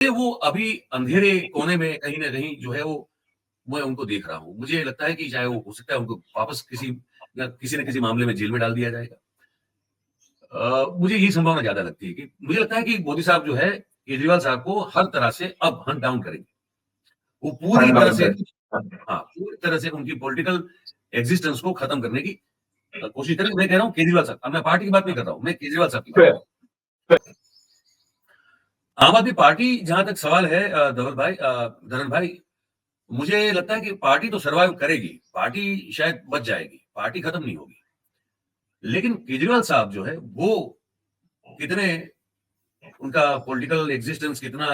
वो अभी अंधेरे कोने में कहीं न कहीं जो है वो मैं उनको देख रहा हूँ। मुझे लगता है कि चाहे वो हो सकता है उनको वापस किसी न किसी मामले में जेल में डाल दिया जाएगा। मुझे यही संभावना ज़्यादा लगती है कि मुझे लगता है कि मोदी साहब जो है, केजरीवाल साहब को हर तरह से अब हंट डाउन करेंगे। वो पूरी तरह से हाँ, पूरी तरह से उनकी पॉलिटिकल एक्जिस्टेंस को खत्म करने की कोशिश करेंगे। मैं कह रहा हूँ केजरीवाल साहब, अब मैं पार्टी की बात नहीं कर रहा हूँ, मैं केजरीवाल साहब की बात कर रहा हूँ। आम आदमी पार्टी जहाँ तक सवाल है धवल भाई, मुझे लगता है कि पार्टी तो सर्वाइव करेगी, पार्टी शायद बच जाएगी, पार्टी खत्म नहीं होगी। लेकिन केजरीवाल साहब जो है, वो कितने उनका पॉलिटिकल एक्जिस्टेंस कितना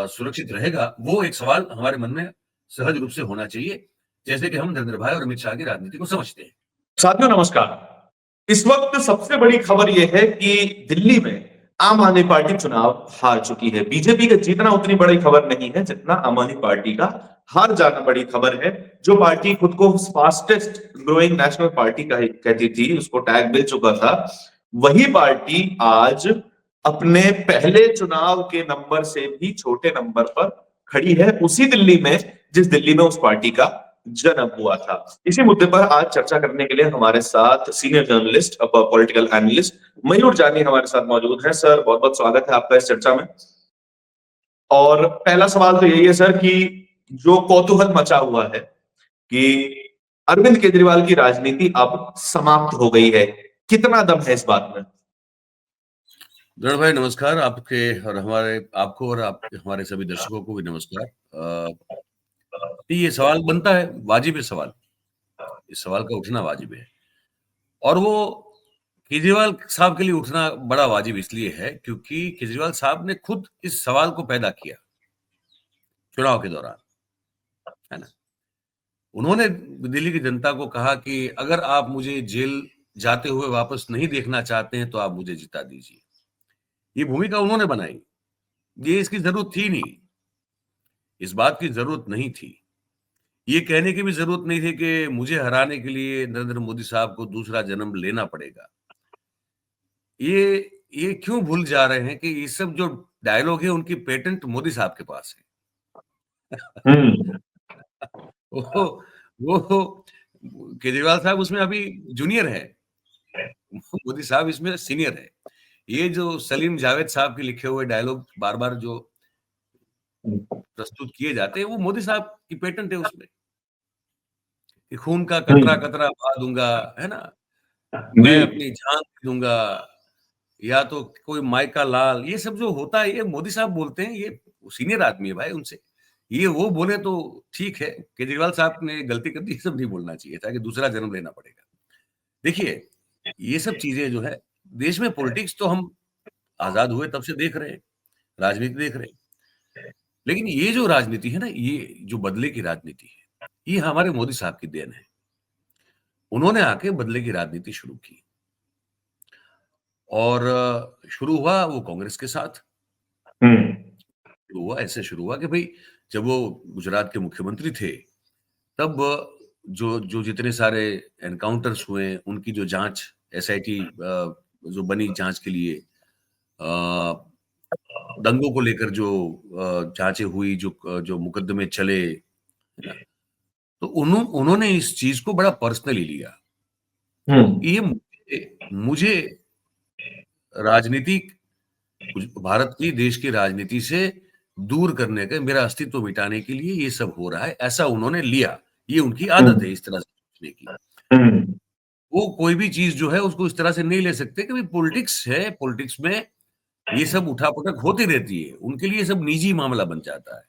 सुरक्षित रहेगा, वो एक सवाल हमारे मन में सहज रूप से होना चाहिए, जैसे कि हम नरेंद्र भाई और अमित शाह की राजनीति को समझते हैं। साथियों नमस्कार। इस वक्त सबसे बड़ी खबर यह है कि दिल्ली में आम आदमी पार्टी चुनाव हार चुकी है। बीजेपी का जीतना उतनी बड़ी खबर नहीं है जितना आम आदमी पार्टी का हार जाना बड़ी खबर है। जो पार्टी खुद को फास्टेस्ट ग्रोइंग नेशनल पार्टी कहती थी, उसको टैग मिल चुका था, वही पार्टी आज अपने पहले चुनाव के नंबर से भी छोटे नंबर पर खड़ी है, उसी दिल्ली में जिस दिल्ली में उस पार्टी का जन्म हुआ था। इसी मुद्दे पर आज चर्चा करने के लिए हमारे साथ सीनियर जर्नलिस्ट पॉलिटिकल एनालिस्ट मयूर जानी हमारे साथ मौजूद हैं। सर, बहुत बहुत स्वागत है आपका इस चर्चा में। और पहला सवाल तो यही है सर कि जो कौतूहल मचा हुआ है कि अरविंद केजरीवाल की राजनीति अब समाप्त हो गई है, कितना दम है इस बात में? दृढ़ भाई नमस्कार, आपको और हमारे सभी दर्शकों को भी नमस्कार। ये सवाल बनता है, वाजिब है सवाल। इस सवाल का उठना वाजिब है और वो केजरीवाल साहब के लिए उठना बड़ा वाजिब इसलिए है क्योंकि केजरीवाल साहब ने खुद इस सवाल को पैदा किया चुनाव के दौरान, है ना? उन्होंने दिल्ली की जनता को कहा कि अगर आप मुझे जेल जाते हुए वापस नहीं देखना चाहते हैं तो आप मुझे जिता दीजिए। ये भूमिका उन्होंने बनाई। ये इसकी जरूरत थी नहीं, इस बात की जरूरत नहीं थी। ये कहने की भी जरूरत नहीं थी कि मुझे हराने के लिए नरेंद्र मोदी साहब को दूसरा जन्म लेना पड़ेगा। ये क्यों भूल जा रहे हैं कि ये सब जो डायलॉग है उनकी पेटेंट मोदी साहब के पास है। हम्म। वो वो केजरीवाल साहब उसमें अभी जूनियर है, मोदी साहब इसमें सीनियर है। ये जो सलीम जावेद साहब के लिखे हुए डायलॉग बार-बार जो प्रस्तुत किए जाते हैं, वो मोदी साहब की पेटेंट है उसमें। कि खून का कतरा-कतरा बहा दूँगा, है ना? जी। मैं अपनी जान दे दूँगा, या तो कोई माई का लाल, ये सब जो होता है, ये मोदी साहब बोलते हैं, ये सीनियर आदमी है भाई उनसे। ये वो बोले तो ठीक है, केजरीवाल साहब ने गलती कर दी, ये सब नहीं बोलना चाहिए था कि दूसरा जन्म लेना पड़ेगा। देखिए, ये सब चीज़ें जो है, देश में पॉलिटिक्स तो हम आज़ाद हुए तब से देख रहे हैं, राजनीति देख रहे हैं। लेकिन ये जो राजनीति है ना, ये जो बदले की राजनीति है, ये हमारे मोदी साहब की देन है। उन्होंने आके बदले की राजनीति शुरू की और शुरू हुआ वो कांग्रेस के साथ। शुरू हुआ कि भई जब वो गुजरात के मुख्यमंत्री थे, तब जो जो जितने सारे एनकाउंटर्स हुए, उनकी जो जाँच एसआईटी जो बनी जाँच के लिए, अ, दंगों को लेकर जो जाँचें हुई, जो मुकदमे चले, है ना? तो उन्होंने इस चीज़ को बड़ा पर्सनली लिया। हम्म। ये मुझे राजनीतिक भारत की देश की राजनीति से दूर करने का, मेरा अस्तित्व मिटाने के लिए ये सब हो रहा है, ऐसा उन्होंने लिया। ये उनकी आदत है इस तरह से सोचने की। वो कोई भी चीज़ जो है उसको इस तरह से नहीं ले सकते कि भाई पॉलिटिक्स है, पॉलिटिक्स में ये सब उठा-पटक होती रहती है। उनके लिए सब निजी मामला बन जाता है।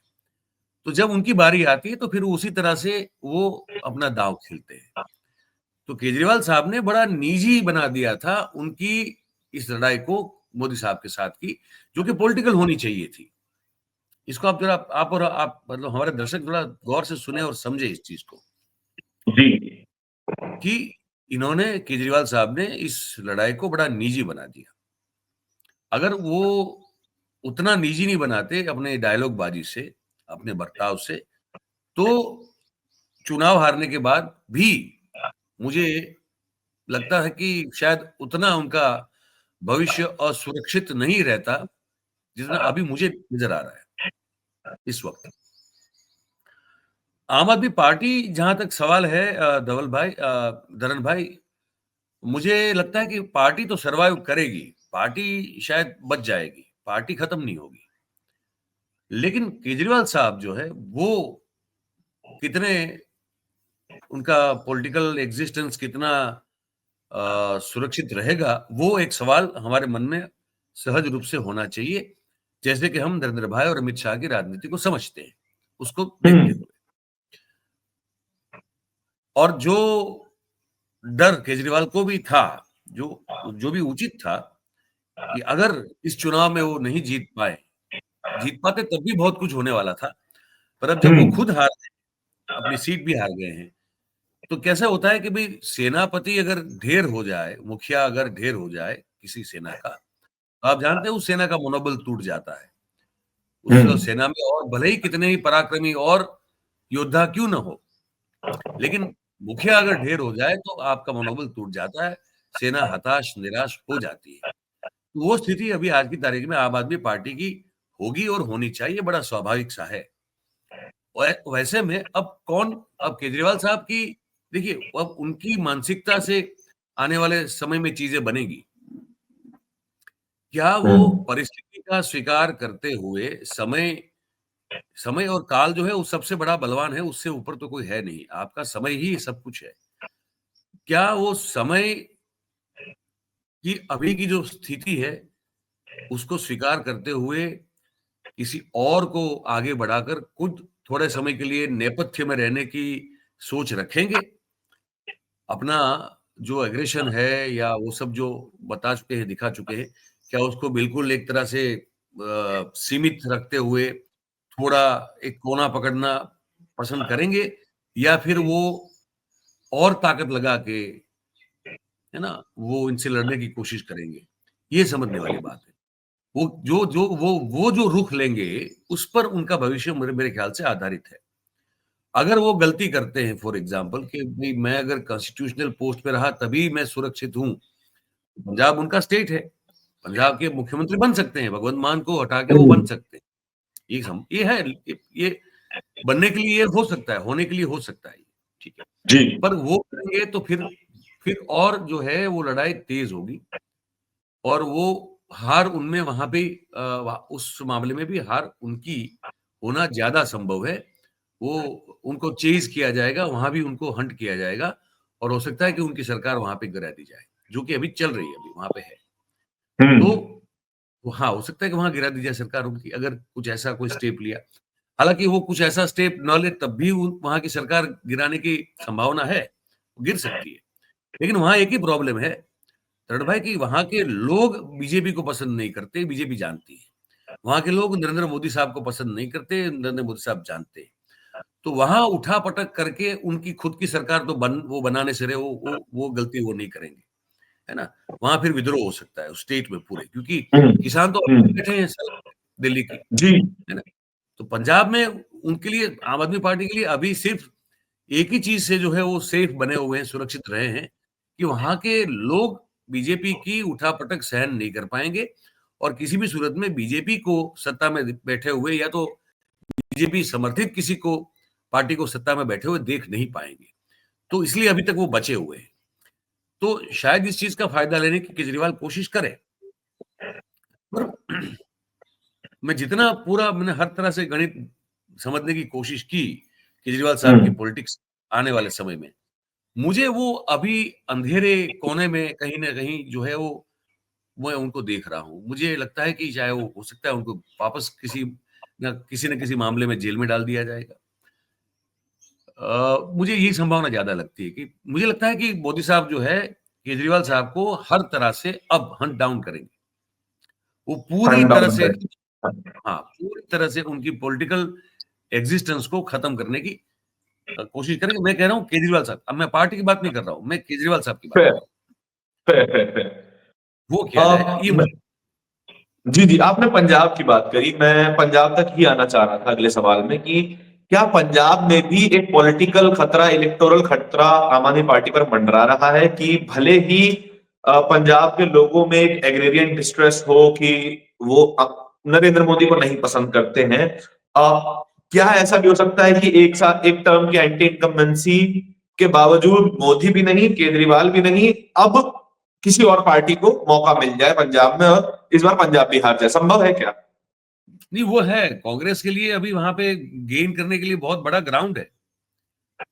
तो जब उनकी बारी आती है तो फिर उसी तरह से वो अपना दाँव खेलते हैं। तो केजरीवाल साहब ने बड़ा निजी बना दिया था उनकी इस लड़ाई को मोदी साहब के साथ की, जो कि पॉलिटिकल होनी चाहिए थी। इसको आप ज़रा आप मतलब हमारे दर्शक थोड़ा गौर से सुने और समझे इस चीज़ को, जी। कि इन्होंने केजरीवाल साहब ने इस लड़ाई को बड़ा निजी बना दिया। अगर वो उतना निजी नहीं बनाते अपने डायलॉग बाजी से, अपने बर्ताव से, तो चुनाव हारने के बाद भी मुझे लगता है कि शायद उतना उनका भविष्य असुरक्षित नहीं रहता, जितना अभी मुझे नजर आ रहा है इस वक्त। आम आदमी पार्टी जहां तक सवाल है धरन भाई, मुझे लगता है कि पार्टी तो सरवाइव करेगी, पार्टी शायद बच जाएगी, पार्टी खत्म नहीं होगी। लेकिन केजरीवाल साहब जो है वो कितने, उनका पॉलिटिकल एग्जिस्टेंस कितना सुरक्षित रहेगा, वो एक सवाल हमारे मन में सहज रूप से होना चाहिए। जैसे कि हम नरेंद्र भाई और अमित शाह की राजनीति को समझते हैं, उसको देखते हुए। और जो डर केजरीवाल को भी था, जो जो भी उचित था, कि अगर इस चुनाव में वो नहीं जीत पाते तब भी बहुत कुछ होने वाला था। पर अब जब वो खुद हार गए, अपनी सीट भी हार गए हैं, तो कैसा होता है कि भाई सेनापति अगर ढेर हो जाए, मुखिया अगर ढेर हो जाए किसी सेना का, तो आप जानते हैं उस सेना का मनोबल टूट जाता है। उस सेना में और भले ही कितने ही पराक्रमी और योद्धा क्यों न हो, लेकिन मुखिया अगर ढेर हो जाए तो आपका मनोबल टूट जाता है, सेना हताश निराश हो जाती है। तो वो स्थिति अभी आज की तारीख में आम आदमी पार्टी की होगी और होनी चाहिए, बड़ा स्वाभाविक सा है। वैसे में अब केजरीवाल साहब की, देखिए अब उनकी मानसिकता से आने वाले समय में चीजें बनेगी। क्या वो परिस्थिति का स्वीकार करते हुए, समय और काल जो है वो सबसे बड़ा बलवान है, उससे ऊपर तो कोई है नहीं, आपका समय ही सब कुछ है। क्या वो समय की अभी की जो स्थिति है उसको स्वीकार करते हुए किसी और को आगे बढ़ाकर खुद थोड़े समय के लिए नेपथ्य में रहने की सोच रखेंगे? अपना जो एग्रेशन है या वो सब जो बता चुके हैं, दिखा चुके हैं, क्या उसको बिल्कुल एक तरह से सीमित रखते हुए थोड़ा एक कोना पकड़ना पसंद करेंगे, या फिर वो और ताकत लगा के, है ना, वो इनसे लड़ने की कोशिश करेंगे? ये समझने वाली बात है। वो जो रुख लेंगे, उस पर उनका भविष्य मेरे मेरे ख्याल से आधारित है। अगर वो गलती करते हैं फॉर एग्जाम्पल कि भई मैं अगर कॉन्स्टिट्यूशनल पोस्ट पे रहा तभी मैं सुरक्षित हूँ, पंजाब उनका स्टेट है, पंजाब के मुख्यमंत्री बन सकते हैं, भगवंत मान को हटा के वो बन सकते हैं। ये है, ये बनने के लिए ये हो सकता है, होने के लिए हो सकता है, ठीक है। जी। पर वो करेंगे तो फिर और जो है वो लड़ाई तेज होगी, और वो हार उनमें वहां पे उस मामले में भी हार उनकी होना ज्यादा संभव है। वो उनको चेज किया जाएगा, वहां भी उनको हंट किया जाएगा, और हो सकता है कि उनकी सरकार वहां पे गिरा दी जाए, जो कि अभी चल रही है, अभी वहां पे है। तो हाँ, हो सकता है कि वहां गिरा दी जाए सरकार उनकी, अगर कुछ ऐसा कोई स्टेप लिया। हालांकि वो कुछ ऐसा स्टेप न ले तब भी वहां की सरकार गिराने की संभावना है, गिर सकती है। लेकिन वहां एक ही प्रॉब्लम है तरुण भाई, कि वहां के लोग बीजेपी को पसंद नहीं करते, बीजेपी जानती है। वहां के लोग नरेंद्र मोदी साहब को पसंद नहीं करते, नरेंद्र मोदी साहब जानते हैं। तो वहां उठा पटक करके उनकी खुद की सरकार तो वो बनाने से रहे, वो गलती वो नहीं करेंगे, है ना। वहां फिर विद्रोह हो सकता है उस स्टेट में पूरे, क्योंकि किसान तो बैठे हैं सर दिल्ली की, जी। है ना। तो पंजाब में उनके लिए, आम आदमी पार्टी के लिए अभी सिर्फ एक ही चीज से जो है वो सेफ बने हुए हैं, सुरक्षित रहे हैं, कि वहां के लोग बीजेपी की उठापटक सहन नहीं कर पाएंगे, और किसी भी सूरत में बीजेपी को सत्ता में बैठे हुए, या तो बीजेपी समर्थित किसी को, पार्टी को सत्ता में बैठे हुए देख नहीं पाएंगे। तो इसलिए अभी तक वो बचे हुए हैं। तो शायद इस चीज का फायदा लेने की केजरीवाल कोशिश करे। पर मैंने हर तरह से गणित समझने की कोशिश की केजरीवाल साहब की पॉलिटिक्स आने वाले समय में, मुझे वो अभी अंधेरे कोने में कहीं ना कहीं जो है वो मैं उनको देख रहा हूँ। मुझे लगता है कि चाहे वो हो सकता है उनको वापस किसी न किसी मामले में जेल में डाल दिया जाएगा। मुझे यही संभावना ज्यादा लगती है, कि मुझे लगता है कि मोदी साहब जो है केजरीवाल साहब को हर तरह से अब हंट डाउन करेंगे। वो पूरी तरह से, हाँ, पूरी तरह से उनकी पॉलिटिकल एग्जिस्टेंस को खत्म करने की कोशिश करेंगे। मैं कह रहा हूँ केजरीवाल साहब, अब मैं पार्टी की बात नहीं कर रहा हूँ, मैं केजरीवाल साहब की बात कर रहा हूँ। वो किया जाएगा ये मुझे। जी, जी, आपने पंजाब की बात करी, मैं पंजाब तक ही आना चाह रहा था अगले सवाल में कि क्या पंजाब में भी एक पॉलिटिकल खतरा, इलेक्टोरल खतरा आम आदमी पार्टी पर मंडरा रहा है कि भले ही पंजाब के लोगों में एक एग्रेरियन डिस्ट्रेस हो कि वो नरेंद्र मोदी को नहीं पसंद करते हैं। क्या ऐसा भी हो सकता है कि एक साथ एक टर्म की एंटी इनकम्बेंसी के बावजूद मोदी भी नहीं, केजरीवाल भी नहीं, अब किसी और पार्टी को मौका मिल जाए पंजाब में और इस बार पंजाब भी हार जाए? संभव है क्या? नहीं, वो है कांग्रेस के लिए अभी वहां पे गेन करने के लिए बहुत बड़ा ग्राउंड है।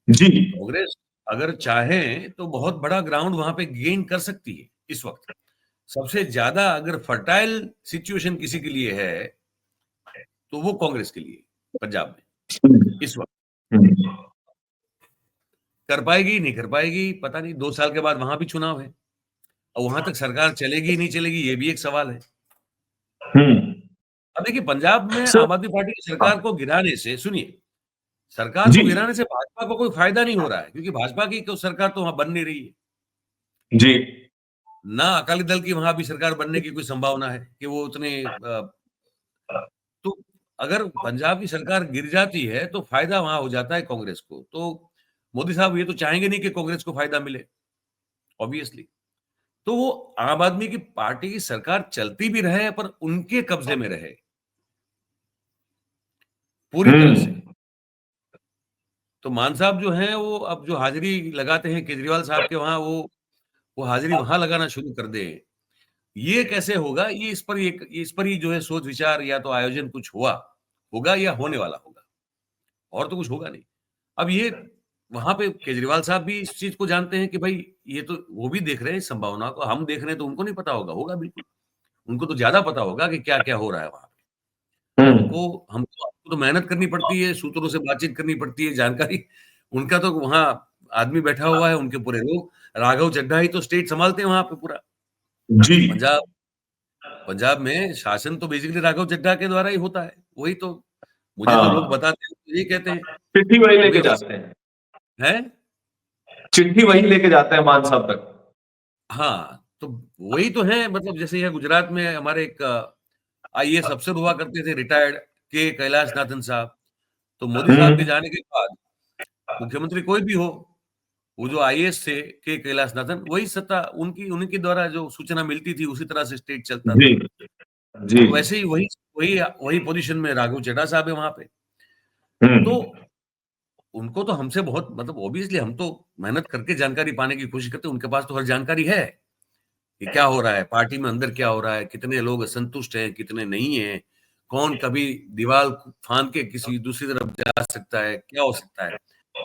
जी। कांग्रेस अगर चाहे तो बहुत बड़ा ग्राउंड वहां पे गेन कर सकती है इस वक्त। सबसे ज्यादा अगर फर्टाइल सिचुएशन किसी के लिए है तो वो कांग्रेस के लिए पंजाब में इस वक्त। हम्म। कर पाएगी नहीं कर पाएगी पता नहीं, 2 साल के बाद वहां भी चुनाव है और वहां तक सरकार चलेगी नहीं चलेगी ये भी एक सवाल है। हम्म। अब देखिए पंजाब में सर। आम आदमी पार्टी की सरकार हाँ। को गिराने से, सुनिए, सरकार जी। को गिराने से भाजपा को कोई फायदा नहीं हो रहा है क्योंकि भाजपा की तो सरकार तो वहां बन नहीं रही है। जी। ना अकाली दल की वहां भी सरकार बनने की कोई संभावना है कि वो उतने तो अगर पंजाब की सरकार गिर जाती है तो फायदा वहां हो जाता है कांग्रेस को। तो मोदी साहब ये तो चाहेंगे नहीं कि कांग्रेस को फायदा मिले, ऑब्वियसली। तो वो आम आदमी की पार्टी की सरकार चलती भी रहे पर उनके कब्जे में रहे पूरी तरह से। हम्म। तो मान साहब जो हैं वो अब जो हाजिरी लगाते हैं केजरीवाल साहब के वहां, वो हाजिरी वहां लगाना शुरू कर दे। ये कैसे होगा? ये इस पर ही जो है सोच विचार या तो आयोजन कुछ हुआ होगा या होने वाला होगा, और तो कुछ होगा नहीं। अब ये वहां पे केजरीवाल साहब भी इस चीज को जानते हैं कि भाई ये तो वो भी देख रहे हैं इस संभावना को, हम देख रहे हैं तो उनको नहीं पता होगा, होगा बिल्कुल। उनको तो ज्यादा पता होगा कि क्या क्या हो रहा है वहां पे। हम्म। हमको तो मेहनत करनी पड़ती है, सूत्रों से बातचीत करनी पड़ती है, जानकारी। उनका तो वहां आदमी बैठा हुआ है, उनके पूरे लोग, राघव चड्ढा ही तो स्टेट संभालते हैं वहां पे पूरा। जी। पंजाब पंजाब में शासन तो बेसिकली राघव चड्ढा के द्वारा ही होता है। वही तो मुझे तो लोग हाँ, बताते हैं, तो ये कहते हैं चिट्ठी वही कि लेके भाई जाते हैं। है। चिट्ठी वही लेके जाते हैं मान साहब तक। हाँ, तो वही तो है, मतलब जैसे यहाँ गुजरात में हमारे एक आईएएस अफसर हुआ करते थे रिटायर्ड, के कैलाश नाथन साहब। तो मोदी साहब के हम्म। जाने के बाद मुख्यमंत्री कोई भी हो, वो जो आईएएस थे के कैलाश नाथन, वही सत्ता उनकी उनके द्वारा जो सूचना मिलती थी उसी तरह से स्टेट चलता जी। था। जी। तो वैसे ही वही वही वही पोजीशन में राघव चड्ढा साहब है वहां पे। तो हम्म। उनको तो हमसे बहुत, मतलब ऑब्वियसली हम तो मेहनत करके जानकारी पाने की कोशिश करते हैं, उनके पास तो हर जानकारी है कि क्या हो रहा है पार्टी में, अंदर क्या हो रहा है, कितने लोग असंतुष्ट हैं, कितने नहीं हैं, कौन कभी दीवार फांद के किसी दूसरी तरफ जा सकता है, क्या हो सकता है।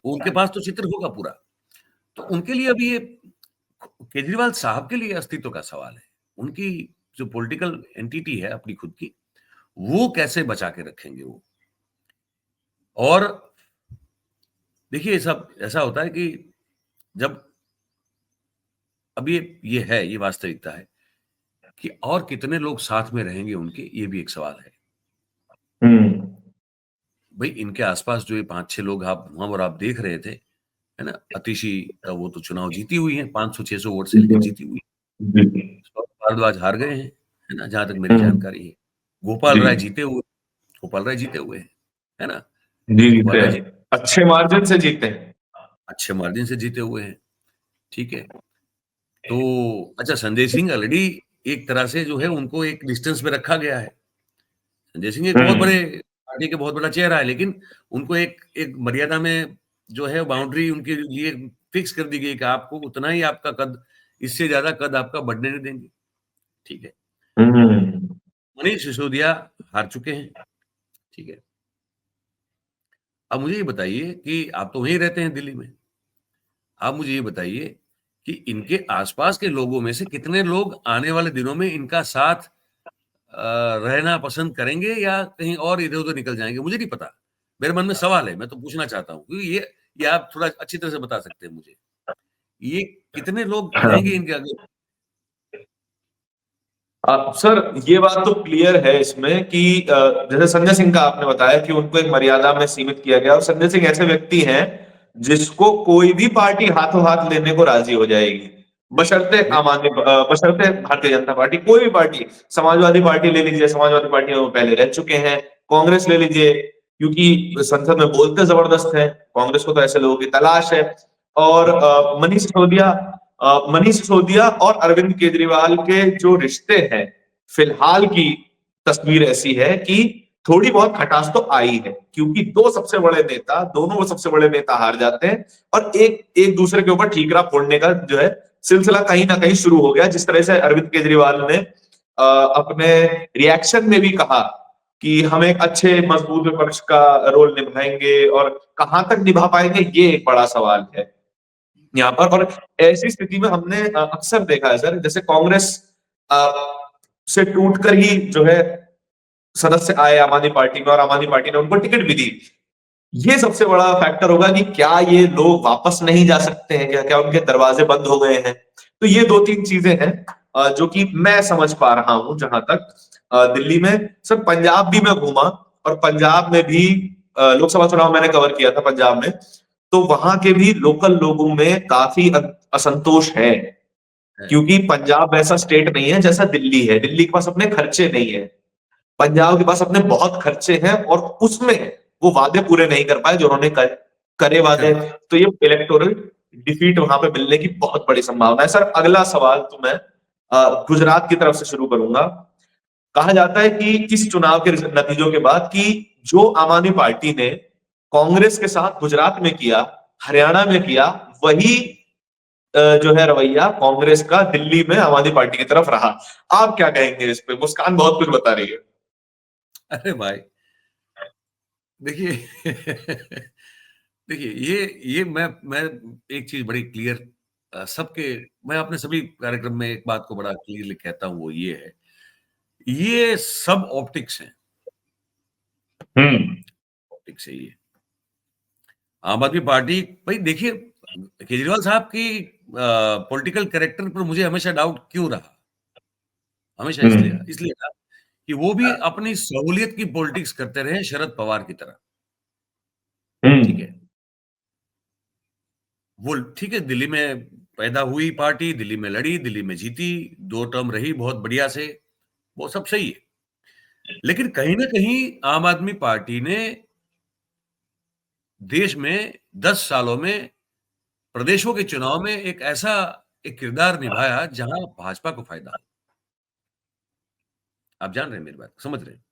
उनके पास तो चित्र होगा पूरा। तो उनके लिए अभी ये केजरीवाल साहब के लिए अस्तित्व का सवाल है। उनकी जो पॉलिटिकल एंटिटी है अपनी खुद की, वो कैसे बचा के रखेंगे वो। और देखिए सब ऐसा होता है कि जब अब ये वास्तविकता है कि और कितने लोग साथ में रहेंगे उनके, ये भी एक सवाल है। हम्म। भाई इनके आसपास जो ये 5-6 लोग आप वहां पर आप देख रहे थे, है ना, अतिशी का वो तो चुनाव जीती हुई है 500-600 वोट से, लेकिन जीती हुई। जी। भारद्वाज हार गए हैं, है ना, जहां तक मेरी हम्म। जानकारी है। गोपाल जी। राय जीते हुए, गोपाल राय जीते हुए हैं, है ना, जी गोपाल जीते राय हैं, जी अच्छे मार्जिन से जीते हैं। अच्छे मार्जिन से जीते हुए हैं। ठीक है। तो अच्छा, संजय सिंह ऑलरेडी एक तरह से जो है उनको एक डिस्टेंस में रखा गया है। संजय सिंह एक बहुत हम्म। बड़े पार्टी के बहुत बड़ा चेहरा है, लेकिन उनको एक एक मर्यादा में जो है बाउंड्री उनके लिए फिक्स कर दी गई कि आपको उतना ही आपका कद, इससे ज्यादा कद आपका बढ़ने नहीं देंगे। ठीक है। हम्म। मनीष सिसोदिया हार चुके हैं। ठीक है। अब मुझे ये बताइए कि आप तो वहीं रहते हैं दिल्ली में, आप मुझे ये बताइए कि इनके आसपास के लोगों में से कितने लोग आने वाले दिनों में इनका साथ रहना पसंद करेंगे या कहीं और इधर-उधर निकल जाएँगे? मुझे नहीं पता। मेरे मन में सवाल है, मैं तो पूछना चाहता हूँ क्योंकि ये आप थोड़ा अच्छी तरह से बता सकते हैं मुझे। ये कितने लोग रहेंगे हाँ। इनके आगे? सर, ये बात तो क्लियर है इसमें कि जैसे संजय सिंह का आपने बताया कि उनको एक मर्यादा में सीमित किया गया, और संजय सिंह ऐसे व्यक्ति हैं जिसको कोई भी पार्टी हाथों हाथ लेने को राजी हो जाएगी, बशर्ते बिल बशर्ते भारतीय जनता पार्टी, कोई भी पार्टी, समाजवादी पार्टी ले लीजिए, समाजवादी पार्टी में वो पहले रह चुके हैं, कांग्रेस ले लीजिए, क्योंकि संसद में बोलते जबरदस्त है, कांग्रेस को तो ऐसे लोगों की तलाश है। और मनीष सिसोदिया और अरविंद केजरीवाल के जो रिश्ते हैं फिलहाल की तस्वीर ऐसी है कि थोड़ी बहुत खटास तो आई है, क्योंकि दो सबसे बड़े नेता, दोनों वो सबसे बड़े नेता हार जाते हैं और एक एक दूसरे के ऊपर ठीकरा फोड़ने का जो है सिलसिला कहीं ना कहीं शुरू हो गया। जिस तरह से अरविंद केजरीवाल ने अपने रिएक्शन में भी कहा कि हम एक अच्छे मजबूत विपक्ष का रोल निभाएंगे, और कहां तक निभा पाएंगे ये एक बड़ा सवाल है यहाँ पर। और ऐसी स्थिति में हमने अक्सर देखा है सर, जैसे कांग्रेस अ, से टूटकर ही जो है सदस्य आए आम आदमी पार्टी में, और आम आदमी पार्टी ने उनको टिकट भी दी। ये सबसे बड़ा फैक्टर होगा कि क्या ये लोग वापस नहीं जा सकते हैं, क्या क्या उनके दरवाजे बंद हो गए हैं। तो ये दो तीन चीजें हैं जो कि मैं समझ पा रहा हूं जहां तक दिल्ली में। सर पंजाब भी मैं घूमा, और पंजाब में भी लोकसभा चुनाव मैंने कवर किया था पंजाब में, तो वहां के भी लोकल लोगों में काफी असंतोष है, क्योंकि पंजाब वैसा स्टेट नहीं है जैसा दिल्ली है। दिल्ली के पास अपने खर्चे नहीं है, पंजाब के पास अपने बहुत खर्चे हैं, और उसमें वो वादे पूरे नहीं कर पाए जो उन्होंने करे वादे। तो ये इलेक्टोरल डिफीट वहां पे मिलने की बहुत बड़ी संभावना है। सर अगला सवाल तो मैं गुजरात की तरफ से शुरू करूंगा। कहा जाता है कि इस चुनाव के नतीजों के बाद कि जो आम आदमी पार्टी ने कांग्रेस के साथ गुजरात में किया, हरियाणा में किया, वही जो है रवैया कांग्रेस का दिल्ली में आम आदमी पार्टी की तरफ रहा। आप क्या कहेंगे इस पे? मुस्कान बहुत कुछ बता रही है। अरे भाई देखिए देखिए ये मैं एक चीज बड़ी क्लियर सबके मैं अपने सभी कार्यक्रम में एक बात को बड़ा क्लियरली कहता हूं, वो ये है, ये सब ऑप्टिक्स हैं। हम्म। ऑप्टिक्स है ये। आम आदमी पार्टी, भाई देखिए केजरीवाल साहब की पॉलिटिकल कैरेक्टर पर मुझे हमेशा डाउट क्यों रहा, हमेशा इसलिए हम्म। इसलिए था कि वो भी अपनी सहूलियत की पॉलिटिक्स करते रहे शरद पवार की तरह। ठीक हम्म। है, वो ठीक है, दिल्ली में पैदा हुई पार्टी, दिल्ली में लड़ी, दिल्ली में जीती, 2 टर्म रही बहुत बढ़िया से, वो सब सही है। लेकिन कहीं न कहीं आम आदमी पार्टी ने देश में 10 सालों में प्रदेशों के चुनाव में एक किरदार निभाया जहां भाजपा को फायदा हो। आप जान रहे हैं मेरी बात, समझ रहे हैं।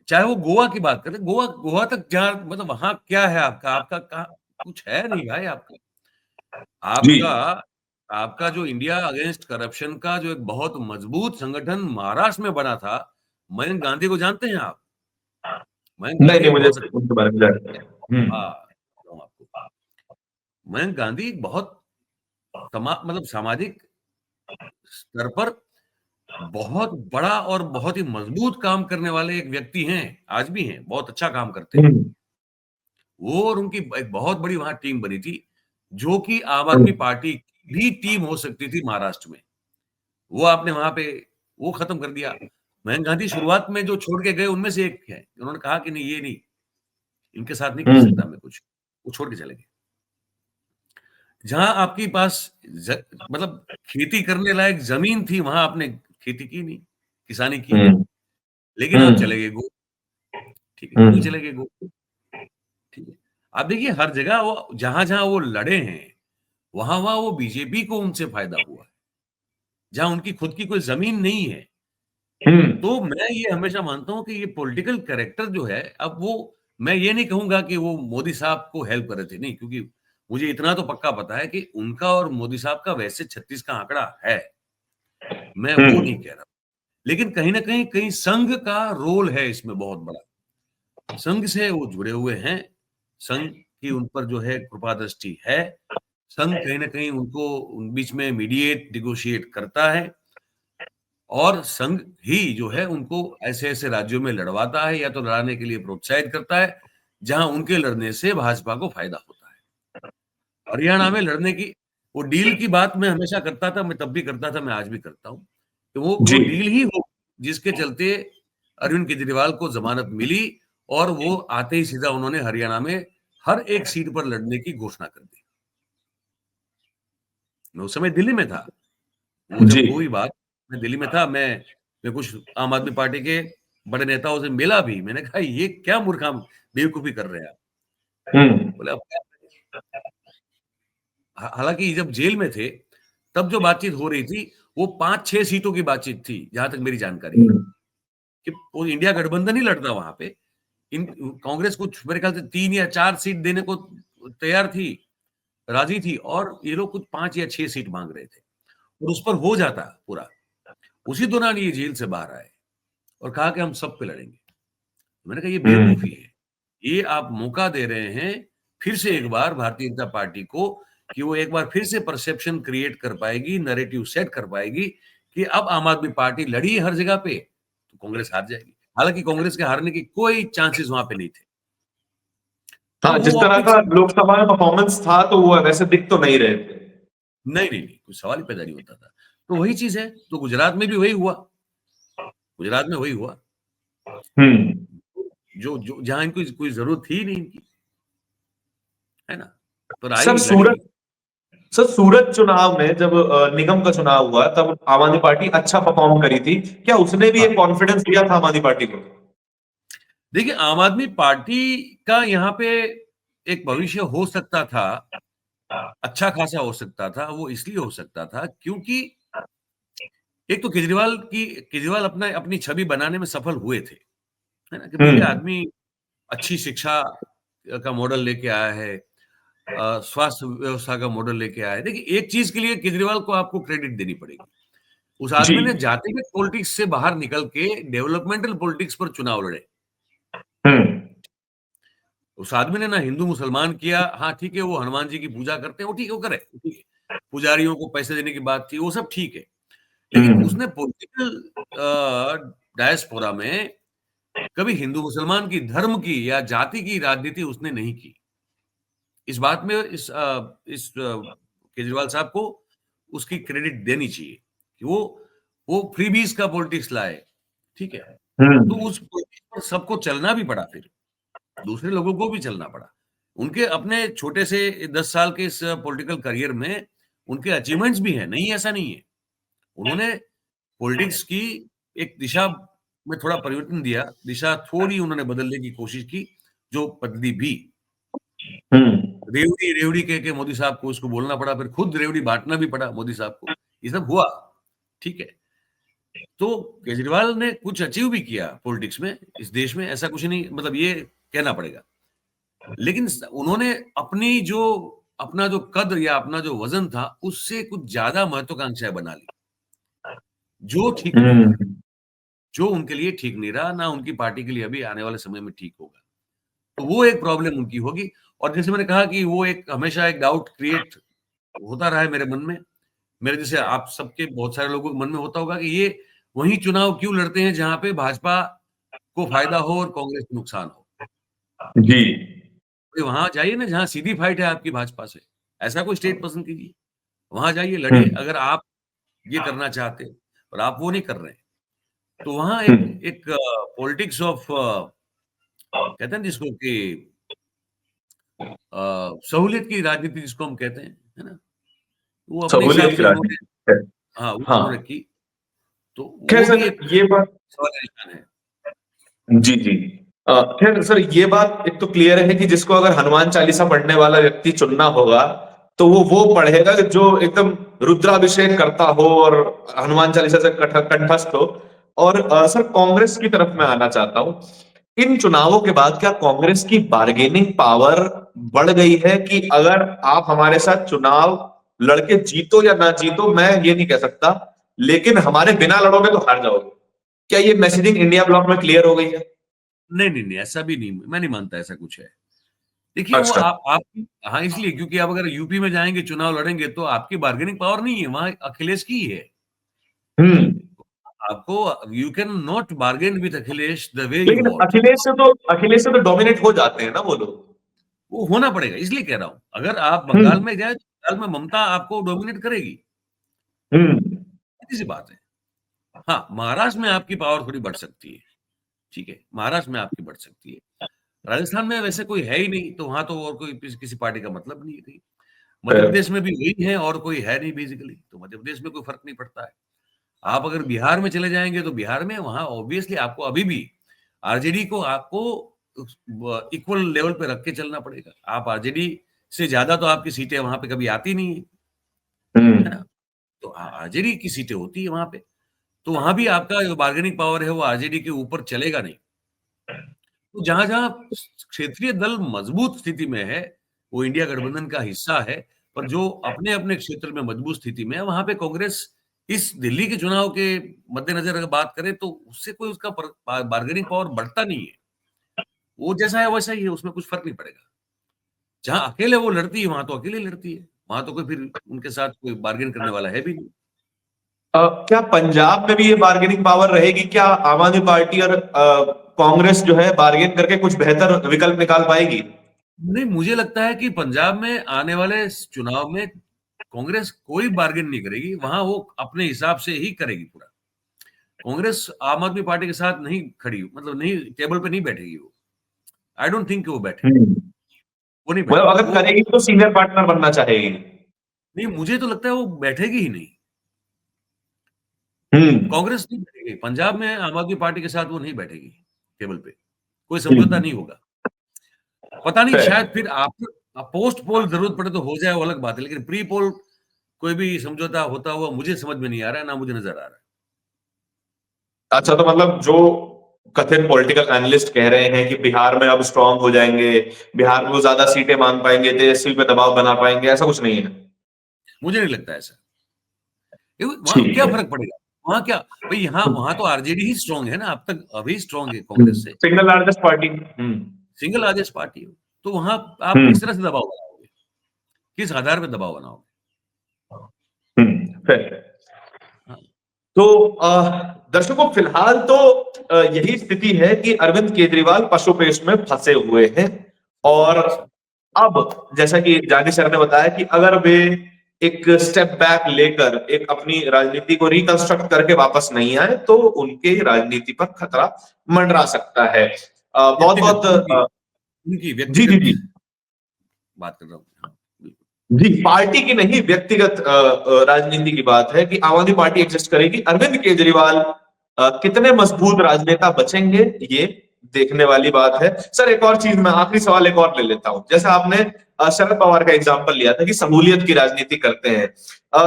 चाहे वो गोवा की बात करें, गोवा गोवा तक जहाँ मतलब वहां क्या है आपका? आपका कहाँ कुछ है नहीं भाई आपका। जी। आपका आपका जो इंडिया अगेंस्ट करप्शन का जो एक बहुत मजबूत संगठन महाराष्ट्र में बना था, मयंक गांधी को जानते हैं आप? मयंक नहीं गांधी नहीं, एक मुझे बहुत अच्छा उनके बारे में जानकारी है। हाँ, बताऊँ आपको। मयंक गांधी एक बहुत मतलब सामाजिक स्तर पर बहुत बड़ा और बहुत ही मजबूत काम करने वाले एक व्यक्ति हैं, आज भी हैं, बहुत अच्छा काम करते हैं। हम्म। वो और उनकी एक बहुत बड़ी वहाँ टीम बनी थी, जो कि आम आदमी हम्म। पार्टी की भी टीम हो सकती थी महाराष्ट्र में। वो आपने वहाँ पे वो खत्म कर दिया। मयंक गांधी शुरुआत में जो छोड़ के गए उनमें से एक हैं। उन्होंने कहा कि नहीं ये नहीं, इनके साथ नहीं कर सकता हम्म। मैं कुछ। वो छोड़ के चले गए। जहाँ आपके पास मतलब खेती करने लायक जमीन थी, वहां आपने खेती की नहीं, किसानी की नहीं। हम्म। लेकिन आप हम्म। चले गए गो, ठीक है, क्यों हम्म। चले गए गो? ठीक है। आप देखिए हर जगह वो जहां-जहां वो लड़े हैं, वहां-वहां वो बीजेपी को उनसे फायदा हुआ है। जहां उनकी खुद की कोई जमीन नहीं है। हम्म। तो मैं ये हमेशा मानता हूँ कि ये पॉलिटिकल कैरेक्टर जो है, अब वो मैं ये नहीं कहूँगा कि वो मोदी साहब को हेल्प कर रहे थे, नहीं, क्योंकि मुझे इतना तो पक्का पता है कि उनका और मोदी साहब का वैसे 36 का आंकड़ा है, मैं वो नहीं हम्म। कह रहा। लेकिन कहीं न कहीं, कहीं संघ का रोल है इसमें बहुत बड़ा। संघ से वो जुड़े हुए हैं, संघ की उन पर जो है कृपा दृष्टि है, संघ कहीं न कहीं उनको उन बीच में मीडिएट, नेगोशिएट करता है और संघ ही जो है उनको ऐसे-ऐसे राज्यों में लड़वाता है या तो लड़ाने के लिए प्रोत्साहित करता है, जहां उनके लड़ने से भाजपा को फायदा होता है। हरियाणा में लड़ने की वो डील की बात मैं हमेशा करता था, मैं तब भी करता था, मैं आज भी करता हूँ, कि वो जी। डील ही हो जिसके चलते अरविंद केजरीवाल को जमानत मिली और वो आते ही सीधा उन्होंने हरियाणा में हर एक सीट पर लड़ने की घोषणा कर दी। मैं उस समय दिल्ली में था। वो जी। जब हुई बात, मैं दिल्ली में था, मैं कुछ आम आदमी पार्टी के बड़े नेताओं से मिला भी। मैंने कहा ये क्या मूर्खाम बेवकूफ़ी कर रहे हैं आप? हम्म। बोले अब क्या करें? हालाँकि जब जेल में थे, तब जो बातचीत हो रही थी, वो 5-6 सीटों की बातचीत थी, जहां तक मेरी जानकारी है, कि वो इंडिया गठबंधन ही लड़ता वहां पे। इन कांग्रेस कुछ मेरे ख्याल से 3 या 4 सीट देने को तैयार थी, राजी थी, और ये लोग कुछ 5 या 6 सीट मांग रहे थे, और उस पर हो जाता पूरा। उसी दौरान ये जेल से बाहर आए और कहा कि हम सब पे लड़ेंगे। मैंने कहा ये बेवकूफी है, ये आप मौका दे रहे हैं फिर से एक बार भारतीय जनता पार्टी को, कि वो एक बार फिर से परसेप्शन क्रिएट कर पाएगी, नैरेटिव सेट कर पाएगी कि अब आम आदमी पार्टी लड़ी है हर जगह पे, तो कांग्रेस हार जाएगी। हालांकि कांग्रेस के हारने की कोई चांसेस वहां पे नहीं थे। हाँ, हाँ, जिस वो तरह ऑप्टिक्स। का लोकसभा में परफॉर्मेंस था तो वो वैसे दिख तो नहीं रहे थे। नहीं नहीं नहीं, कोई सवाल ही पैदा नहीं होता था। तो वही चीज है, तो गुजरात में भी वही हुआ, गुजरात में वही हुआ, हम्म। जो जो जहां इनको कोई जरूरत थी नहीं इनकी, है ना, पर सर आई लड़ी। सूरत सर सूरत चुनाव में जब निगम का चुनाव हुआ तब आम आदमी पार्टी अच्छा परफॉर्म करी थी, क्या उसने भी हाँ, एक कॉन्फिडेंस दिया था आम आदमी पार्टी को? देखिए आम आदमी पार्टी का यहाँ पे एक भविष्य हो सकता था, अच्छा खासा हो सकता था। वो इसलिए हो सकता था क्योंकि एक तो केजरीवाल अपना अपनी छवि बनाने में सफल हुए थे, है ना, कि भाई ये हम्म। आदमी अच्छी शिक्षा का मॉडल लेके आया है, स्वास्थ्य व्यवस्था का मॉडल लेके आया है। देखिए एक चीज के लिए केजरीवाल को आपको क्रेडिट देनी पड़ेगी, उस जी। आदमी ने जातिगत पॉलिटिक्स से बाहर निकल के डेवलपमेंटल पॉलिटिक्स पर चुनाव लड़े। हम्म। उस आदमी ने ना हिंदू मुसलमान किया। हाँ ठीक है, वो हनुमान जी की पूजा करते हैं, वो ठीक है, वो करे, ठीक है। पुजारियों को पैसे देने की बात थी, वो सब ठीक है। लेकिन हम्म। उसने पॉलिटिकल डायस्पोरा में कभी हिंदू मुसलमान की, धर्म की या जाति की राजनीति उसने नहीं की। इस बात में केजरीवाल साहब को उसकी क्रेडिट देनी चाहिए कि वो फ्रीबीज का पॉलिटिक्स लाए, ठीक है। तो हम्म। उस पॉलिटिक्स पर सबको चलना भी पड़ा, फिर दूसरे लोगों को भी चलना पड़ा। उनके अपने छोटे से 10 साल के इस पॉलिटिकल करियर में उनके अचीवमेंट्स भी हैं, नहीं ऐसा नहीं है। उन्होंने पॉलिटिक्स की एक दिशा में थोड़ा परिवर्तन दिया, दिशा थोड़ी उन्होंने बदलने की कोशिश की, जो बदली भी। हम्म। रेवड़ी रेवड़ी कह के मोदी साहब को उसको बोलना पड़ा, फिर खुद रेवड़ी बांटना भी पड़ा मोदी साहब को। ये सब हुआ, ठीक है। तो केजरीवाल ने कुछ अचीव भी किया पॉलिटिक्स में, इस देश में ऐसा कुछ नहीं, मतलब ये कहना पड़ेगा। लेकिन उन्होंने अपना जो कद या अपना जो वजन था, उससे कुछ ज्यादा महत्वाकांक्षाएं बना ली, जो ठीक नहीं रहा, हम्म। जो उनके लिए ठीक नहीं रहा, ना उनकी पार्टी के लिए अभी आने वाले समय में ठीक होगा। तो वो एक प्रॉब्लम उनकी होगी। और जैसे मैंने कहा कि वो एक हमेशा एक डाउट क्रिएट होता रहा है मेरे मन में, मेरे जैसे आप सबके बहुत सारे लोगों के मन में होता होगा कि ये वही चुनाव क्यों लड़ते हैं जहां पे भाजपा को फायदा हो और कांग्रेस को नुकसान हो। जी। तो वहां जाइए ना जहां सीधी फाइट है आपकी भाजपा से, ऐसा कोई स्टेट पसंद कीजिए, वहां जाइए, लड़िए, हम्म। अगर आप ये करना चाहते हैं, और आप वो नहीं कर रहे हैं। तो वहां एक हम्म। एक पॉलिटिक्स ऑफ कहते हैं जिसको कि सहूलियत की राजनीति जिसको हम कहते हैं, है ना, वो अपने हिसाब सहूलियत की से उन्होंने, राजनीति है। हाँ वो हाँ। उन्होंने की। तो खैर वो भी सर एक ये बात, सवाल का निशान है। जी जी, खैर सर ये बात एक तो क्लियर है कि जिसको अगर हनुमान चालीसा पढ़ने वाला व्यक्ति चुनना होगा तो वो पढ़ेगा जो एकदम रुद्राभिषेक करता हो और हनुमान चालीसा से कंठस्थ हो। और सर कांग्रेस की तरफ मैं आना चाहता हूं। इन चुनावों के बाद क्या कांग्रेस की बार्गेनिंग पावर बढ़ गई है कि अगर आप हमारे साथ चुनाव लड़के जीतो या ना जीतो, मैं ये नहीं कह सकता, लेकिन हमारे बिना लड़ोगे तो हार जाओगे? क्या ये मैसेजिंग इंडिया ब्लॉक में क्लियर हो गई है? नहीं नहीं नहीं, ऐसा भी नहीं, मैं नहीं मानता ऐसा कुछ है। देखिए वो अच्छा। आप, हाँ इसलिए क्योंकि आप अगर यूपी में जाएंगे चुनाव लड़ेंगे तो आपकी बार्गेनिंग पावर नहीं है, वहां अखिलेश की ही है। हम्म। आपको, you can not bargain with Akhilesh the way you लेकिन वांट। अखिलेश से तो डोमिनेट हो जाते हैं ना वो लोग। वो होना पड़ेगा, इसलिए कह रहा हूं, अगर आप बंगाल हम्म। में जाए तो बंगाल में ममता आपको डोमिनेट करेगी, हम्म। सीधी सी बात है। हाँ, महाराष्ट्र में आपकी पावर थोड़ी बढ़ सकती है, ठीक है, महाराष्ट्र में आपकी बढ़ सकती है। राजस्थान में वैसे कोई है ही नहीं, तो वहां तो और कोई किसी पार्टी का मतलब नहीं है कहीं। मध्य खैर। प्रदेश में भी वही है और कोई है नहीं बेसिकली, तो मध्य प्रदेश में कोई फर्क नहीं पड़ता है। आप अगर बिहार में चले जाएंगे तो बिहार में वहां ऑब्वियसली आपको अभी भी आरजेडी को आपको इक्वल लेवल पे रख के चलना पड़ेगा। आप आरजेडी से ज्यादा तो आपकी सीटें वहां पे कभी आती नहीं है, है हम्म। ना। तो आरजेडी की सीटें होती है वहां पे, तो वहां भी आपका जो बार्गेनिंग पावर है वो आरजेडी के ऊपर चलेगा नहीं। तो जहां जहां क्षेत्रीय दल मजबूत स्थिति में है, वो इंडिया गठबंधन का हिस्सा है, पर जो अपने अपने क्षेत्र में मजबूत स्थिति में है, वहां पे कांग्रेस इस दिल्ली के चुनाव के मद्देनजर अगर बात करें तो उससे कोई उसका बार्गेनिंग पावर बढ़ता नहीं है। वो जैसा है वैसा ही है, उसमें कुछ फर्क नहीं पड़ेगा। जहां अकेले वो लड़ती है वहां तो अकेले लड़ती है, वहां तो कोई फिर उनके साथ कोई बार्गेन करने वाला है भी नहीं। क्या पंजाब में भी ये बार्गेनिंग पावर रहेगी? क्या आम आदमी पार्टी और कांग्रेस जो है बार्गेन करके कुछ बेहतर विकल्प निकाल पाएगी? नहीं, मुझे लगता है कि पंजाब में आने वाले चुनाव में कांग्रेस कोई बार्गेन नहीं करेगी, वहां वो अपने हिसाब से ही करेगी पूरा। कांग्रेस आम आदमी पार्टी के साथ नहीं खड़ी, मतलब नहीं, टेबल पे नहीं बैठेगी वो। आई डोंट थिंक वो बैठे, वो नहीं मतलब बैठेगी अगर वो। करेगी तो सीनियर पार्टनर बनना चाहेगी। नहीं, मुझे तो लगता है वो बैठेगी ही नहीं। हम्म। कांग्रेस नहीं बैठेगी पंजाब में, आम आदमी पार्टी के साथ वो नहीं बैठेगी टेबल पे, कोई समझौता हम्म। नहीं होगा। पता नहीं, Fair. शायद फिर आप पोस्ट पोल जरूरत पड़े तो हो जाए, वो अलग बात है, लेकिन प्री पोल कोई भी समझौता होता हुआ मुझे समझ में नहीं आ रहा है, ना मुझे नजर आ रहा है। अच्छा, तो मतलब जो कथित पॉलिटिकल एनालिस्ट कह रहे हैं कि बिहार में अब स्ट्रांग हो जाएंगे, बिहार में वो ज्यादा सीटें मान पाएंगे, तेजस्वी पे दबाव बना पाएंगे, ऐसा कुछ नहीं है? मुझे नहीं लगता ऐसा। वहां ठीक क्या है। फर्क पड़ेगा? वहां क्या भाई, यहाँ वहां तो आरजेडी ही स्ट्रांग है ना, अब तक अभी स्ट्रांग है कांग्रेस से, single largest party. Single largest party हो। तो वहां आप हम्म। किस तरह से दबाव बनाओगे, किस आधार पर दबाव बनाओगे? Fair. हाँ, तो दर्शकों, फिलहाल तो यही स्थिति है कि अरविंद केजरीवाल पशुपेश में फंसे हुए हैं। और जी सर। अब जैसा कि जानी सर ने बताया कि अगर वे एक स्टेप बैक लेकर एक अपनी राजनीति को रिकंस्ट्रक्ट करके वापस नहीं आए तो उनके राजनीति पर खतरा मंडरा सकता है। बहुत व्यक्तिगत उनकी बहुत उनकी जी जी व्यक्तिगत जी बात कर रहा हूँ। हाँ, बिल्कुल। जी, पार्टी की नहीं, व्यक्तिगत राजनीति की बात है कि आम आदमी पार्टी एग्जिस्ट करेगी। अरविंद केजरीवाल कितने मजबूत राजनेता बचेंगे, ये देखने वाली बात है। सर, एक और चीज, मैं आखिरी सवाल एक और ले लेता हूं। जैसे आपने शरद पवार का एग्जाम्पल लिया था कि सहूलियत की राजनीति करते हैं।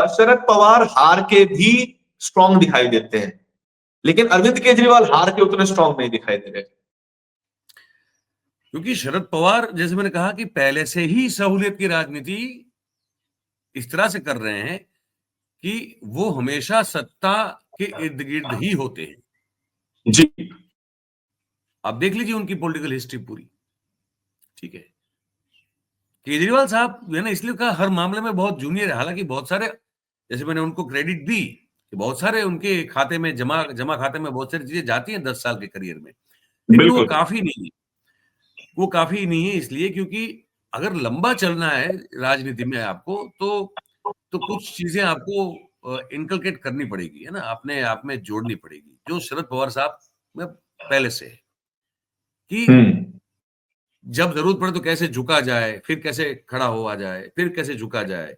शरद पवार हार के भी स्ट्रांग दिखाई देते हैं, लेकिन अरविंद केजरीवाल हार के उतने स्ट्रांग नहीं दिखाई दे रहे। क्योंकि शरद पवार, जैसे मैंने कहा कि पहले से ही सहूलियत की राजनीति इस तरह से कर रहे हैं कि वो हमेशा सत्ता के इर्द गिर्द ही होते हैं। जी। आप देख लीजिए उनकी पॉलिटिकल हिस्ट्री पूरी, ठीक है। केजरीवाल साहब है ना, इसलिए कहा हर मामले में बहुत जूनियर है। हालांकि बहुत सारे, जैसे मैंने उनको क्रेडिट दी कि बहुत सारे उनके खाते में जमा जमा खाते में बहुत सारी चीजें जाती हैं 10 साल के करियर में, लेकिन वो बिल्कुल। काफी नहीं है। वो काफी नहीं है इसलिए क्योंकि अगर लंबा चलना है राजनीति में आपको, तो कुछ चीजें आपको इनकलकेट करनी पड़ेगी, है ना, अपने आप में जोड़नी पड़ेगी, जो शरद पवार साहब में पहले से है कि हम्म। जब जरूरत पड़े तो कैसे झुका जाए, फिर कैसे खड़ा हुआ जाए, फिर कैसे झुका जाए,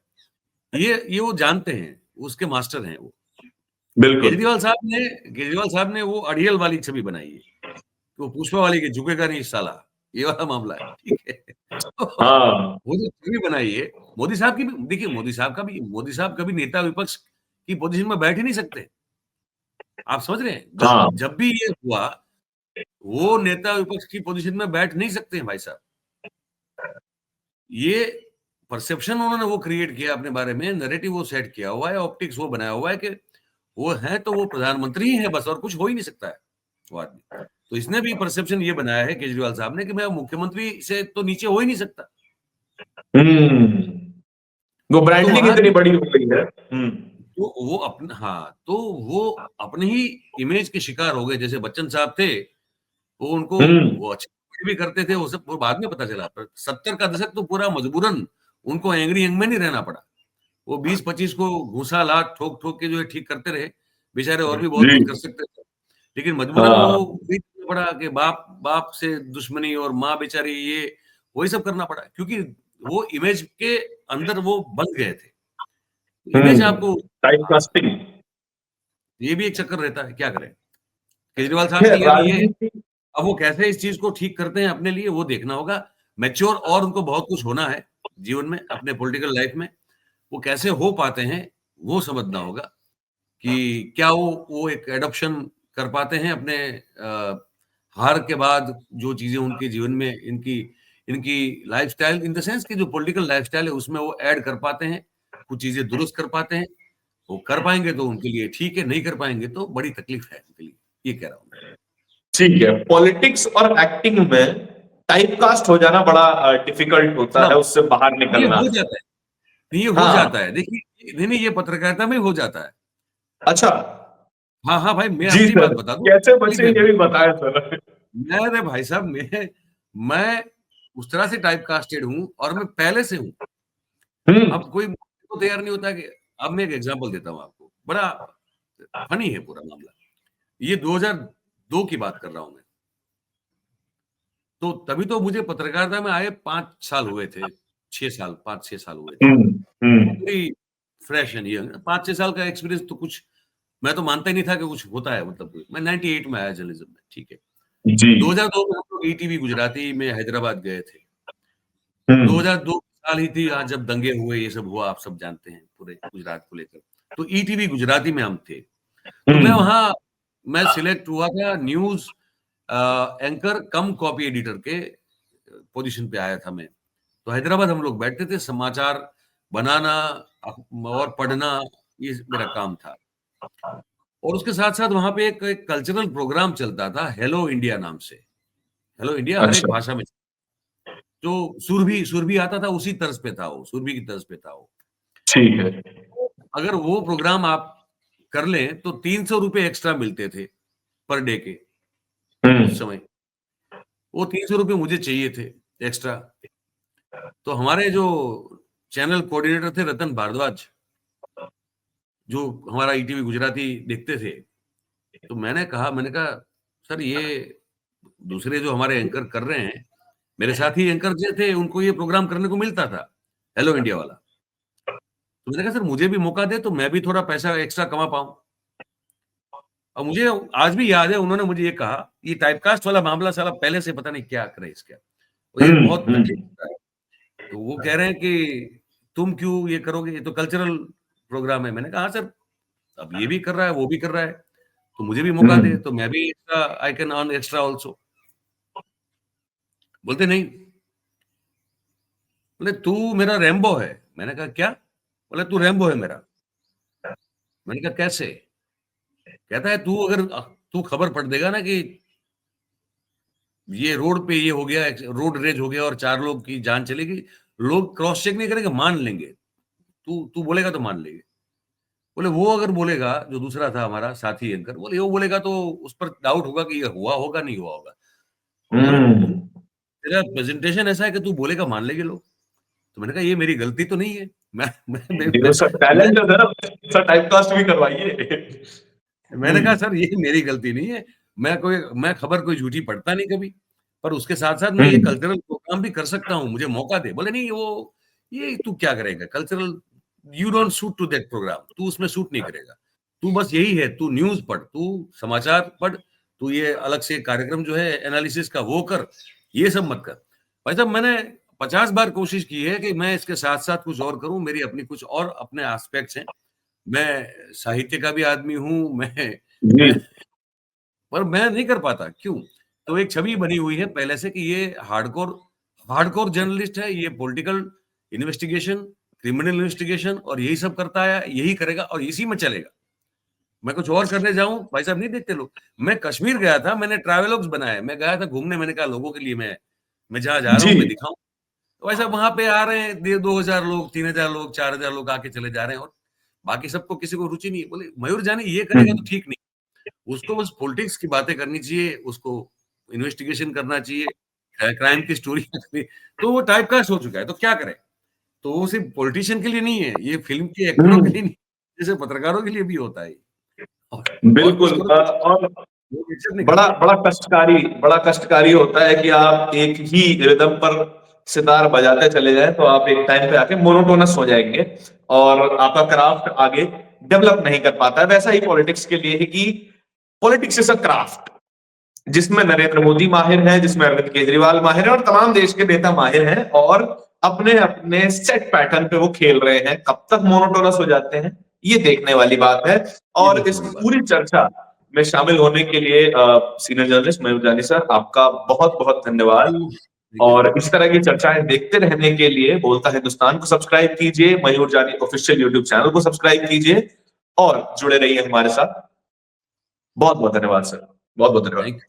ये वो जानते हैं, उसके मास्टर हैं वो। बिल्कुल। केजरीवाल साहब ने वो अड़ियल वाली छवि बनाई है कि वो पुष्पा वाली के झुकेगा नहीं साला, ये वाला मामला है, ठीक है। तो हाँ। वो जो छवि बनाई है मोदी साहब की भी, देखिए मोदी साहब कभी नेता विपक्ष की पोजीशन में बैठ ही नहीं सकते। आप समझ रहे हैं, जब हाँ। जब भी ये हुआ, वो नेता विपक्ष की पोजीशन में बैठ नहीं सकते हैं भाई साहब। ये परसेप्शन उन्होंने वो क्रिएट किया अपने बारे में, नैरेटिव वो सेट किया हुआ है, ऑप्टिक्स वो बनाया हुआ है कि वो है तो वो प्रधानमंत्री ही है बस, और कुछ हो ही नहीं सकता है वो आदमी। तो इसने भी परसेप्शन ये बनाया है केजरीवाल साहब ने कि मैं मुख्यमंत्री से तो नीचे हो ही नहीं सकता। हम्म। वो तो ब्रांडिंग वहां इतनी बड़ी हो गई है। हम्म। तो वो अपने ही इमेज के शिकार हो गए। जैसे बच्चन साहब थे, वो उनको हम्म। वो अच्छे भी करते थे, वो सब वो बाद में पता चला, पर 70 का दशक तो पूरा मजबूरन उनको एंग्री यंग में नहीं रहना पड़ा। वो 20-25 को घूसा लात ठोक ठोक के जो है ठीक करते रहे, बेचारे और भी बहुत जी। कुछ कर सकते थे, लेकिन मजबूरन हाँ। वो बीच पड़ा कि बाप बाप से दुश्मनी और माँ बेचारी, ये वही सब करना पड़ा क्योंकि वो इमेज के अंदर वो बंध गए थे। इमेज हम्म। आपको, टाइप हाँ, कास्टिंग। ये भी एक चक्कर रहता है, क्या करें। केजरीवाल साहब के खैर, लिए भी ये है। राजनीति। अब वो कैसे इस चीज को ठीक करते हैं अपने लिए, वो देखना होगा। मैच्योर, और उनको बहुत कुछ होना है जीवन में, अपने पॉलिटिकल लाइफ में। वो कैसे हो पाते हैं, वो समझना होगा कि क्या वो एक एडॉप्शन कर पाते हैं अपने हार के बाद, जो चीजें उनके जीवन में इनकी इनकी लाइफस्टाइल इन द सेंस कि जो पॉलिटिकल लाइफस्टाइल है उसमें वो ऐड कर पाते हैं, कुछ चीजें दुरुस्त कर पाते हैं। वो कर पाएंगे तो उनके लिए ठीक है, नहीं कर पाएंगे तो बड़ी तकलीफ है उनके लिए, ये कह रहा हूँ मैं। ठीक है, पॉलिटिक्स और एक्टिंग में टाइपकास्ट हो जाना बड़ा डिफिकल्ट होता हाँ, है, उससे बाहर ये निकलना। हो जाता है, नहीं ये हो हाँ, जाता है, देखिए नहीं नहीं, ये पत्रकारिता में हो जाता है। अच्छा, हाँ हाँ भाई, मैं जी अपनी बात सर, बता दूं, कैसे ठीक बचे है। ये भी बताएं सर। मैं, अरे भाई साहब, मैं उस तरह से टाइप कास्टेड हूँ और मैं पहले से हूँ। हम्म। अब कोई तो तैयार नहीं होता कि, अब मैं एक एग्जांपल देता हूँ आपको, बड़ा फनी है पूरा मामला। ये 2002 की बात कर रहा हूँ मैं। तो तभी तो मुझे पत्रकारिता में आए 5 साल हुए थे, 6 साल, 5-6 साल हुए थे। हम्म। हम्म। वेरी फ्रेश एंड यंग, 5-6 साल का एक्सपीरियंस तो कुछ, मैं तो मानता ही नहीं था कि कुछ होता है, मतलब मैं 98 में आया जर्नलिज्म में, ठीक है। जी। 2002 में हम लोग ईटीवी गुजराती में हैदराबाद गए थे। हम्म। 2002 साल ही थी जब दंगे हुए, ये सब हुआ, आप सब जानते हैं पूरे गुजरात को लेकर। तो ईटीवी गुजराती में हम थे। तो हम्म। मैं सिलेक्ट हुआ था न्यूज़ एंकर कम कॉपी एडिटर के पोजीशन पे आया था मैं। तो हैदराबाद हम लोग बैठते थे, समाचार बनाना और पढ़ना, ये मेरा काम था। और उसके साथ-साथ वहाँ पे एक कल्चरल प्रोग्राम चलता था, हेलो इंडिया नाम से। हेलो इंडिया हर एक अच्छा। भाषा में, जो सुरभि आता था उसी तर्ज पे था वो, सुरभि की तर्ज पे था वो। ठीक है। अगर वो प्रोग्राम आप कर लें तो 300 रुपए एक्स्ट्रा मिलते थे पर डे के हम्म। उस समय। वो 300 रुपए मुझे चाहिए थे एक्स्ट्रा। तो हमारे जो चैनल कोऑर्डिनेटर थे रतन भारद्वाज, जो हमारा ईटीवी गुजराती देखते थे, तो मैंने कहा सर, ये दूसरे जो हमारे एंकर कर रहे हैं, मेरे साथी एंकर जो थे उनको ये प्रोग्राम करने को मिलता था, हेलो इंडिया वाला। तो मैंने कहा सर मुझे भी मौका दे तो मैं भी थोड़ा पैसा एक्स्ट्रा कमा पाऊँ। और मुझे आज भी याद है उन्होंने मुझे ये कहा, ये टाइपकास्ट वाला मामला साला पहले से पता नहीं क्या करे इसका, और ये हम्म। बहुत तकलीफ हम्म। होता है। तो वो कह रहे हैं कि तुम क्यों ये करोगे, ये तो कल्चरल प्रोग्राम है। मैंने कहा हाँ सर, अब ये भी कर रहा है, वो भी कर रहा है, तो मुझे भी मौका दे हम्म। तो मैं भी extra, I can earn extra also. बोलते नहीं, बोले तू मेरा रैम्बो है। मैंने कहा क्या? बोले तू रैम्बो है मेरा। मैंने कहा कैसे? कहता है तू अगर तू खबर पढ़ देगा ना कि ये रोड पे ये हो गया, रोड रेज हो गया और 4 लोग की जान चली गई, लोग क्रॉस चेक नहीं करेंगे, मान लेंगे। तू तू बोलेगा तो मान लेंगे। बोले वो अगर बोलेगा, जो दूसरा था हमारा साथी एंकर, बोले वो बोलेगा तो उस पर डाउट होगा कि ये हुआ होगा, नहीं हुआ होगा। बोले हम्म। तेरा प्रेजेंटेशन ऐसा है कि तू बोलेगा मान लेंगे लोग। तो मैंने कहा ये मेरी गलती तो नहीं है। ये सर मैं टैलेंट है ना, सर टाइपकास्ट भी करवाइए। मैंने कहा सर ये मेरी गलती नहीं है। मैं खबर कोई झूठी पढ़ता नहीं कभी। पर उसके साथ-साथ मैं ये हम्म। कल्चरल प्रोग्राम भी कर सकता हूँ, मुझे मौका दे। बोले नहीं, वो ये तू क्या करेगा cultural, you don't suit to that programme, तू उसमें सूट नहीं करेगा। तू बस यही है, तू न्यूज़ पढ़, तू समाचार पढ़, तू ये अलग से कार्यक्रम जो है एनालिसिस का वो कर, ये सब मत कर। भाई साहब मैंने 50 बार कोशिश की है कि मैं इसके साथ-साथ कुछ और करूँ, मेरी अपनी कुछ और अपने एस्पेक्ट्स हैं। मैं साहित्य का भी आदमी हूँ, जी। मैं पर मैं नहीं कर पाता, क्यों? तो एक छवि बनी हुई है पहले से कि ये हार्डकोर हार्डकोर जर्नलिस्ट है, ये पॉलिटिकल इन्वेस्टिगेशन, क्रिमिनल इन्वेस्टिगेशन और यही सब करता है, यही करेगा और इसी में चलेगा। मैं कुछ और करने जाऊँ, भाई साहब नहीं देखते लोग। मैं कश्मीर गया था, मैंने ट्रैवलॉग्स बनाए, मैं गया था घूमने, मैंने कहा लोगों के लिए मैं जहाँ जा रहा जी। हूँ, मैं दिखाऊँ। तो भाई साहब वहाँ पे आ रहे हैं, 2,000 लोग, 3,000 लोग, 4,000 लोग आके चले जा रहे हैं और बाकी सबको किसी को रुचि नहीं है। बोले मयूर जानी ये करेगा तो हम्म। ठीक नहीं। उसको बस पॉलिटिक्स की बातें करनी चाहिए, उसको इन्वेस्टिगेशन करना चाहिए, क्राइम की स्टोरी करनी, तो वो टाइपकास्ट हो चुका है, तो क्या करें? तो वो सिर्फ पॉलिटिशियन के लिए नहीं है, ये फ़िल्म के एक्टरों के हम्म। लिए नहीं, जैसे पत्रकारों के लिए भी होता है ये। और कुछ बिल्कुल। करो तो और लोग एक्सेप्ट नहीं बड़ा करते। बड़ा कष्टकारी होता है कि आप एक ही रिदम पर सितार बजाते चले जाएं तो आप एक टाइम पे आके मोनोटोनस हो जाएंगे और आपका क्राफ्ट आगे डेवलप नहीं कर पाता है। वैसा ही पॉलिटिक्स के लिए है कि पॉलिटिक्स इज अ क्राफ्ट, जिसमें नरेंद्र मोदी माहिर है, जिसमें अरविंद केजरीवाल माहिर है और तमाम देश के नेता माहिर हैं और अपने अपने सेट पैटर्न पे वो खेल रहे हैं। कब तक मोनोटोनस हो जाते हैं ये देखने वाली बात है। और इस पूरी चर्चा में शामिल होने के लिए सीनियर जर्नलिस्ट मयूर जानी सर, आपका बहुत बहुत धन्यवाद। और इस तरह की चर्चाएं देखते रहने के लिए बोलता हिंदुस्तान को सब्सक्राइब कीजिए, मयूर जानी ऑफिशियल यूट्यूब चैनल को सब्सक्राइब कीजिए और जुड़े रहिए हमारे साथ। बहुत बहुत धन्यवाद सर, बहुत बहुत धन्यवाद।